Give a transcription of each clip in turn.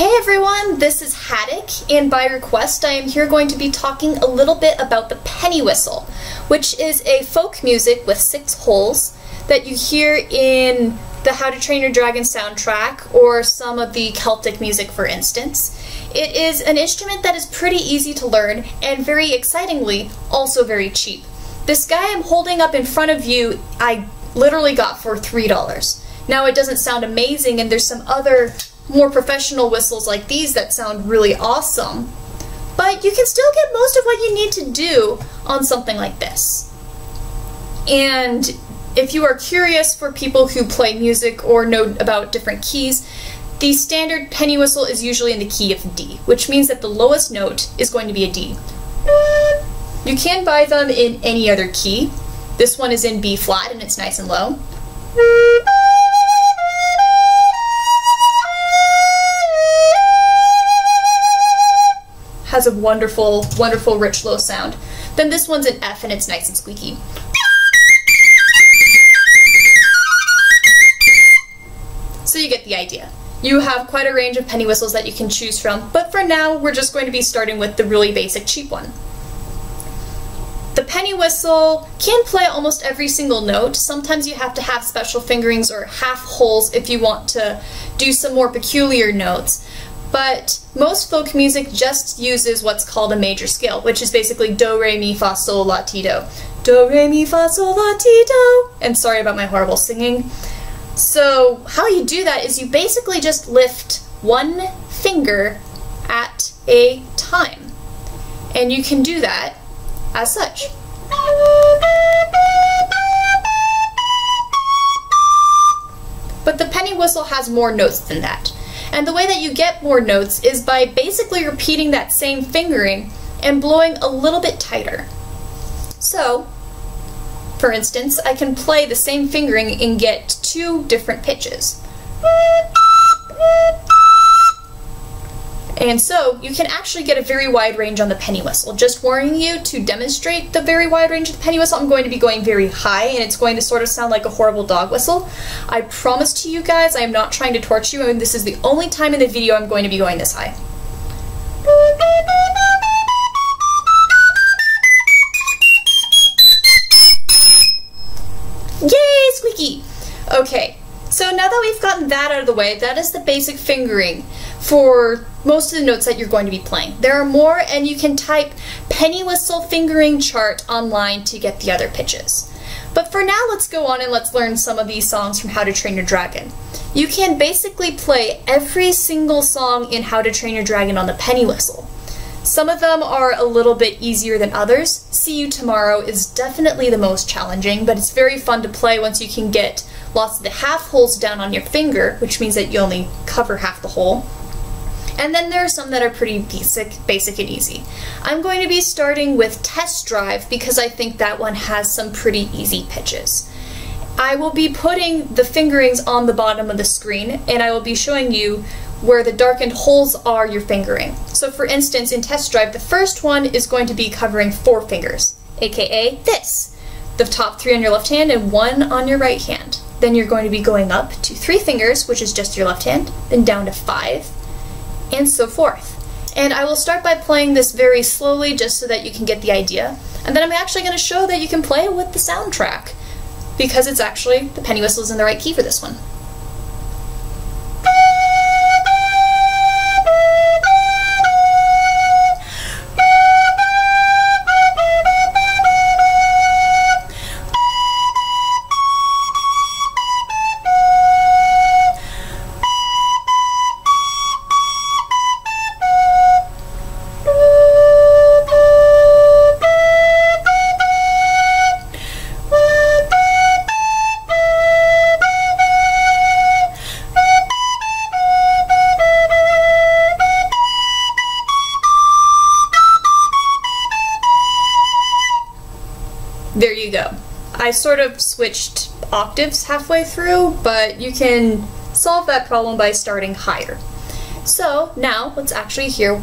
Hey everyone, this is Haddock, and by request I am here going to be talking a little bit about the Pennywhistle, which is a folk music with 6 holes that you hear in the How to Train Your Dragon soundtrack or some of the Celtic music, for instance. It is an instrument that is pretty easy to learn and, very excitingly, also very cheap. This guy I'm holding up in front of you I literally got for $3. Now it doesn't sound amazing, and there's some other more professional whistles like these that sound really awesome, but you can still get most of what you need to do on something like this. And if you are curious, for people who play music or know about different keys, the standard Pennywhistle is usually in the key of D, which means that the lowest note is going to be a D. You can buy them in any other key. This one is in B flat and it's nice and low. Has a wonderful, wonderful rich low sound. Then this one's in F and it's nice and squeaky. So you get the idea. You have quite a range of Pennywhistles that you can choose from, but for now we're just going to be starting with the really basic cheap one. The Pennywhistle can play almost every single note. Sometimes you have to have special fingerings or half holes if you want to do some more peculiar notes. But most folk music just uses what's called a major scale, which is basically do, re, mi, fa, sol, la, ti, do. Do, re, mi, fa, sol, la, ti, do. And sorry about my horrible singing. So how you do that is you basically just lift one finger at a time. And you can do that as such. But the Pennywhistle has more notes than that. And the way that you get more notes is by basically repeating that same fingering and blowing a little bit tighter. So, for instance, I can play the same fingering and get 2 different pitches. And so, you can actually get a very wide range on the Pennywhistle. Just warning you, to demonstrate the very wide range of the Pennywhistle, I'm going to be going very high, and it's going to sort of sound like a horrible dog whistle. I promise to you guys, I am not trying to torture you, and this is the only time in the video I'm going to be going this high. Yay, squeaky! Okay, so now that we've gotten that out of the way, that is the basic fingering for most of the notes that you're going to be playing. There are more, and you can type Pennywhistle fingering chart online to get the other pitches. But for now, let's go on and let's learn some of these songs from How to Train Your Dragon. You can basically play every single song in How to Train Your Dragon on the Pennywhistle. Some of them are a little bit easier than others. See You Tomorrow is definitely the most challenging, but it's very fun to play once you can get lots of the half holes down on your finger, which means that you only cover half the hole. And then there are some that are pretty basic and easy. I'm going to be starting with Test Drive because I think that one has some pretty easy pitches. I will be putting the fingerings on the bottom of the screen, and I will be showing you where the darkened holes are your fingering. So for instance, in Test Drive, the first one is going to be covering 4 fingers, aka this. The top 3 on your left hand and 1 on your right hand. Then you're going to be going up to 3 fingers, which is just your left hand, then down to 5, and so forth. And I will start by playing this very slowly just so that you can get the idea. And then I'm actually going to show that you can play with the soundtrack, because it's actually, the Pennywhistle is in the right key for this one. There you go. I sort of switched octaves halfway through, but you can solve that problem by starting higher. So now let's actually hear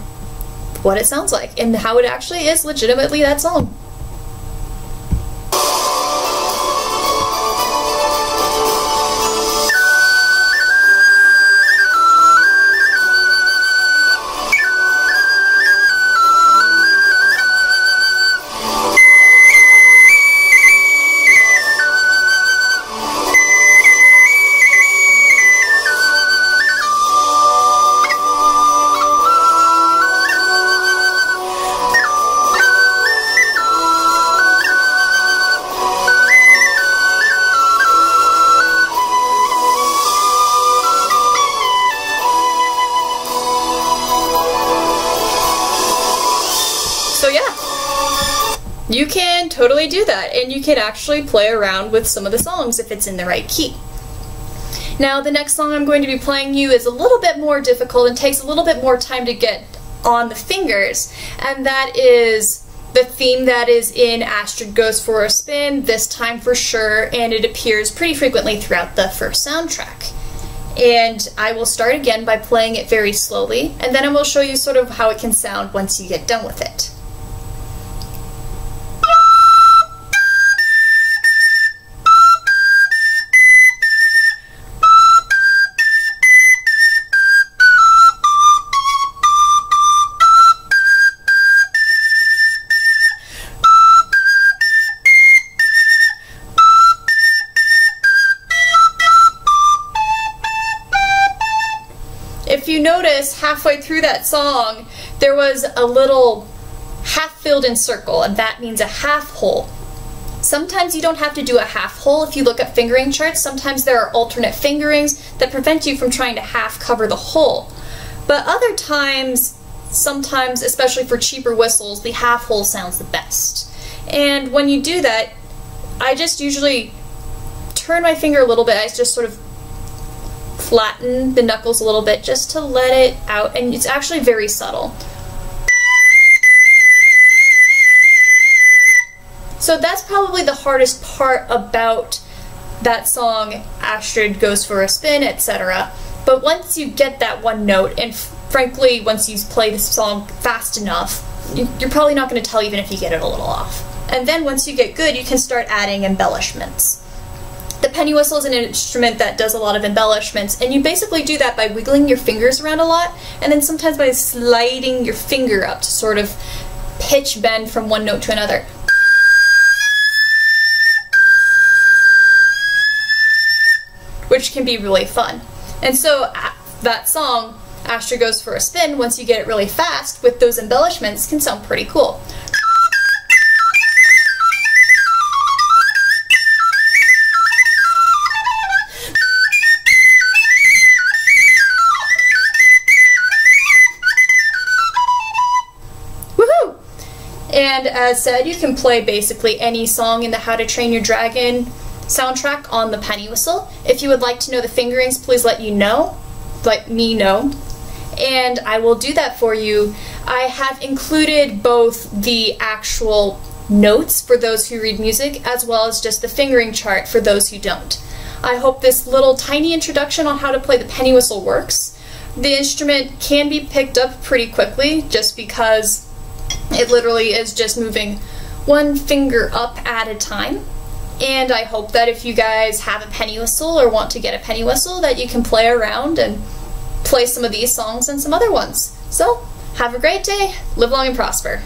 what it sounds like and how it actually is legitimately that song. you can totally do that, and you can actually play around with some of the songs if it's in the right key. Now, the next song I'm going to be playing you is a little bit more difficult and takes a little bit more time to get on the fingers, and that is the theme that is in Astrid Goes for a Spin, This Time for Sure, and it appears pretty frequently throughout the first soundtrack. And I will start again by playing it very slowly, and then I will show you sort of how it can sound once you get done with it. If you notice, halfway through that song, there was a little half-filled-in circle, and that means a half hole. Sometimes you don't have to do a half hole if you look at fingering charts. Sometimes there are alternate fingerings that prevent you from trying to half cover the hole. But other times, sometimes, especially for cheaper whistles, the half hole sounds the best. And when you do that, I just usually turn my finger a little bit. I just sort of flatten the knuckles a little bit just to let it out, and it's actually very subtle. So that's probably the hardest part about that song, Astrid Goes for a Spin, etc. But once you get that one note, and frankly, once you play this song fast enough, you're probably not going to tell even if you get it a little off. And then once you get good, you can start adding embellishments. The Pennywhistle is an instrument that does a lot of embellishments, and you basically do that by wiggling your fingers around a lot, and then sometimes by sliding your finger up to sort of pitch bend from one note to another. Which can be really fun. And so that song, Astrid Goes for a Spin, once you get it really fast with those embellishments, can sound pretty cool. And as said, you can play basically any song in the How to Train Your Dragon soundtrack on the Pennywhistle. If you would like to know the fingerings, please let me know, and I will do that for you. I have included both the actual notes for those who read music, as well as just the fingering chart for those who don't. I hope this little tiny introduction on how to play the Pennywhistle works. The instrument can be picked up pretty quickly, just because it literally is just moving one finger up at a time. And I hope that if you guys have a Pennywhistle or want to get a Pennywhistle, that you can play around and play some of these songs and some other ones. So, have a great day, live long and prosper.